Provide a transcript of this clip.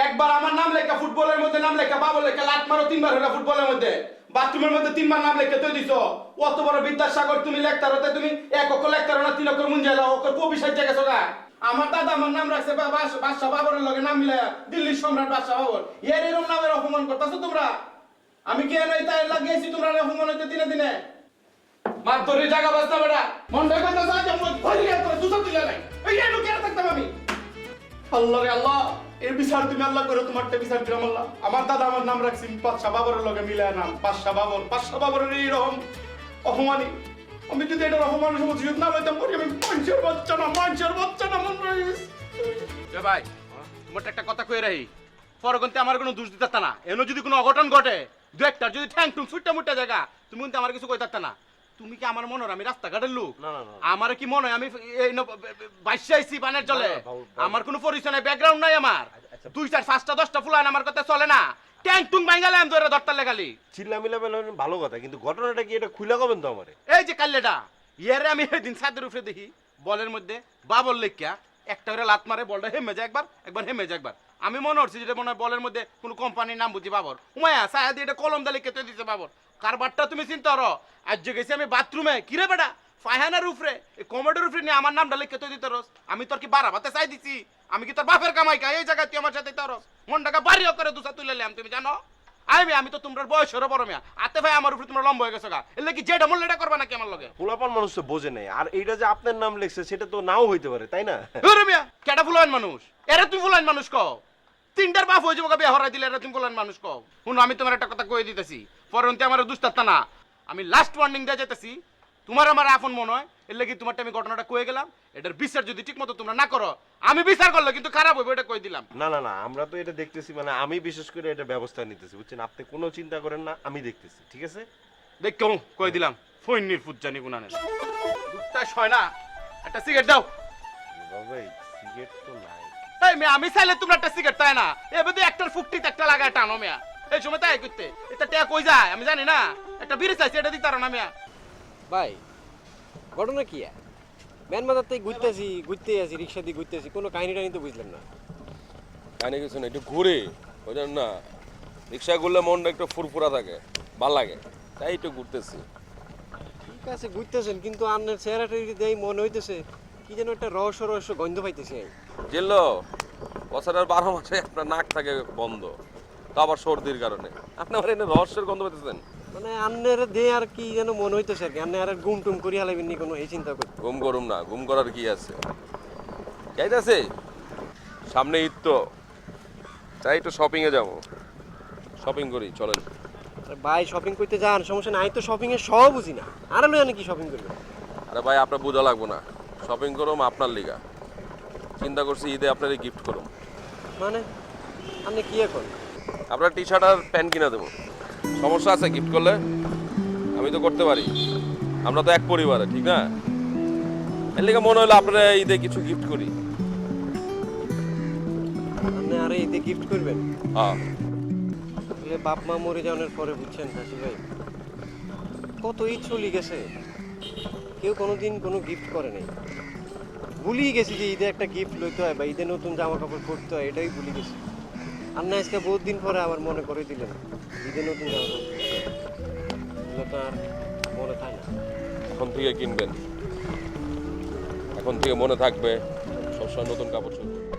একবার আমার নাম লেখা ফুটবলের মধ্যে নাম লেখা বাবল লেখা লাট মারো 3 বার হলো ফুটবলের মধ্যে বাথরুমের মধ্যে 3 বার নাম লেখা তুই দিছো অত বড় বিদ্যাসাগর তুমি লেখতার হতে তুমি এক অক্ষর লেখতার না 3 অক্ষর মুঞ্জালা অক্ষর কবি সাহিত্য গেছো গা আমার দাদা আমার নাম রাখছে বাদশা বাবরের লগে নাম মিলে দিল্লির সম্রাট বাদশা বাবর এরকম নামের অপমান করতেছো তোমরা আমি কি এনে তাই লাগিয়েছি তোমরা অপমান হইতে দিনে দিনে মার তোর জায়গা বাস্তা বেটা মন দেখা না যা মন ভরি গেল তোর দুটো তুলে নাই এই এনো কেন থাকতাম আমি আল্লাহ রে আল্লাহ এর বিচার তুমি আল্লাহ করে তোমারটা বিচার দিলাম আল্লাহ আমার দাদা আমার নাম রাখছি বাদশা বাবরের লগে মিলায় নাম বাদশা বাবরের এইরকম অপমানী আমি যদি এটা অপমানের সময় যদি না লইতাম করি আমি মানুষের বাচ্চা না মন রাখিস এ ভাই তোমারটা একটা কথা কই রাহি পরগন্তে আমার কোনো দোষ দিতা না এনো যদি কোনো অঘটন ঘটে দু একটা যদি ঠ্যাং টুং ছুটটা মুটটা জায়গা তুমি কিন্তু আমার কিছু কইতা না তুমি কি আমার মনে হয় আমি রাস্তাঘাটের লোক আমার কি মনে হয় আমি বাইশে আইছি পানের জলে আমার কোনো পরিচয় নাই ব্যাকগ্রাউন্ড নাই আমার 2 4 5টা 10টা ফুলান আমার কথা চলে না ট্যাং টুং ভাঙালে আমি ধরে ধরতে লাগালি চিল্লামিলা বলেন ভালো কথা কিন্তু ঘটনাটা কি এটা খুলে কবেন তো আমারে এই যে কাল্লেটা ইয়ারে আমি সেদিন ছাদের উপরে দেখি বলের মধ্যে বাবল লেখিয়া একটা করে লাত মারে বলটা হেমে যায় একবার হেমে যায় একবার আমি মনে হচ্ছে যেটা মনে হয় বলের মধ্যে কোনো কোম্পানির নাম বুঝি বাবর উমায়া সায়া দিয়ে এটা কলম দালি কেটে দিছে বাবর কারবারটা তুমি চিন্তা করো আজ যে গেছি আমি বাথরুমে কিরে বেটা ফায়হানার উপরে এই কমেডের উপরে নিয়ে আমার নামটা লিখে তো দিতে রস আমি তোর কি বাড়াবাতে চাই দিছি আমি কি তোর বাপের কামাই কা এই জায়গায় তুই আমার সাথে তোরস মন টাকা বাড়িও করে দুসা তুলে নিলাম তুমি জানো আমি তো তোমার বয়সেরও বড় মেয়া আতে ভাই আমার উপরে তোমরা লম্বা হয়ে গেছো গা এলে কি যেটা মূল্য এটা করবা নাকি আমার লগে পোলাপান মানুষ তো বোঝে নাই আর এইটা যে আপনার নাম লিখছে সেটা তো নাও হইতে পারে তাই না ওরে মিয়া কেডা ফুলান মানুষ এরা তুমি ফুলান মানুষ কও তিনটার বাপ হয়ে যাবো বিয়ে হরাই দিলে এরা তুমি ফুলান মানুষ কও শুনো আমি তোমার একটা কথা কয়ে দিতেছি পরন্তে আমার দুস্তাত্তা না আমি লাস্ট ওয়ার্নিং দিয়ে যেতেছি তোমার আমার আপন মনে হয় এর লাগি তোমারটা আমি ঘটনাটা কয়ে গেলাম এটার বিচার যদি ঠিক মতো তোমরা না করো আমি বিচার করলে কিন্তু খারাপ হইবে এটা কয়ে দিলাম না আমরা তো এটা দেখতেছি মানে আমি বিশেষ করে এটা ব্যবস্থা নিতেছি বুঝছেন আপনি কোনো চিন্তা করেন না আমি দেখতেছি ঠিক আছে দেখো কয়ে দিলাম ফইনির ফুট জানি গুনানের দুধটা ছয় না একটা সিগারেট দাও বাবা সিগারেট তো নাই এই মেয়ে আমি চাইলে তোমরা একটা সিগারেট তাই না এবারে একটার ফুকটিতে একটা লাগায় টানো মেয়া এই সময় তাই করতে এটা টেয়া কই যায় আমি জানি না একটা বিড়ি চাইছি এটা দিতে পারো না মেয়া ভাই ঘটনা কি ব্যান বাজার থেকে ঘুরতে আছি রিক্সা দিয়ে ঘুরতেছি কোনো কাহিনী টানি তো বুঝলাম না কাহিনী কিছু না একটু ঘুরে ওইটার না রিক্সা করলে মনটা একটু ফুরফুরা থাকে ভাল লাগে তাই একটু ঘুরতেছি ঠিক আছে ঘুরতেছেন কিন্তু আপনার চেহারাটা দেই মনে হইতেছে কি যেন একটা রহস্য গন্ধ পাইতেছি আমি জিল্লো বছরের 12 মাসে আপনার নাক থাকে বন্ধ তো আবার সর্দির কারণে আপনি আমার এনে রহস্যের গন্ধ পেতেছেন মানে আপনার দে আর কি যেন মনে হইতেছে আর কি আপনি আর গুম টুম করি হালাইবেন নি কোনো এই চিন্তা করি ঘুম করুম না ঘুম করার কি আছে যাইতেছে সামনে ঈদ তো তাই একটু শপিংয়ে যাবো শপিং করি চলেন আর ভাই শপিং করতে যান সমস্যা নাই তো শপিং এর সব বুঝি না আর লই কি শপিং করবেন আরে ভাই আপনার বোঝা লাগবো না শপিং করুম আপনার লিগা চিন্তা করছি ঈদে আপনারই গিফট করুম মানে আপনি কি এখন আপনার টি শার্ট আর প্যান্ট কিনে দেবো সমস্যা আছে গিফট করলে আমি তো করতে পারি আমরা তো এক পরিবারে ঠিক না এর লিগে মনে হলো আপনারা ঈদে কিছু গিফট করি আপনি আরে ঈদে গিফট করবেন হ্যাঁ আসলে বাপ মা মরে যাওয়ার পরে বুঝছেন হাসি ভাই কত ঈদ চলে গেছে কেউ কোনোদিন কোনো গিফট করে নাই ভুলিয়ে গেছি যে ঈদে একটা গিফট লইতে হয় বা ঈদে নতুন জামা কাপড় পরতে হয় এটাই ভুলে গেছি আর না আজকে বহুত দিন পরে আবার মনে করে দিলেন ঈদে নতুন জামা কাপড় এগুলো তো আর মনে থাকে না এখন থেকে কিনবেন এখন থেকে মনে থাকবে সবসময় নতুন কাপড় চোপড়